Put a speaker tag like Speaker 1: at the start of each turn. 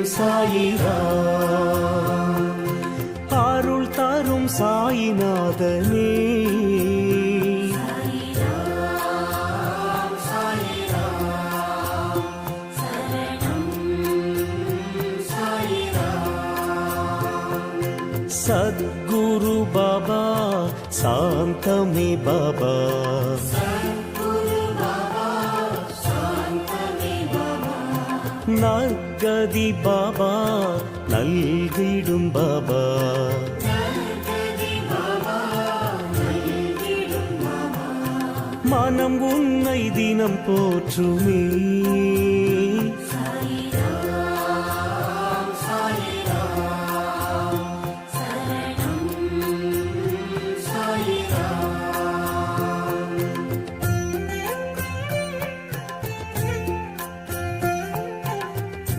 Speaker 1: சாயிரா அருள் தரும் சாயிநாதனே சத்குரு பாபா சாந்தமே பாபா நற்கதி பாபா நல்கிடும் பாபா மனம் உன்னை தினம் போற்றுமே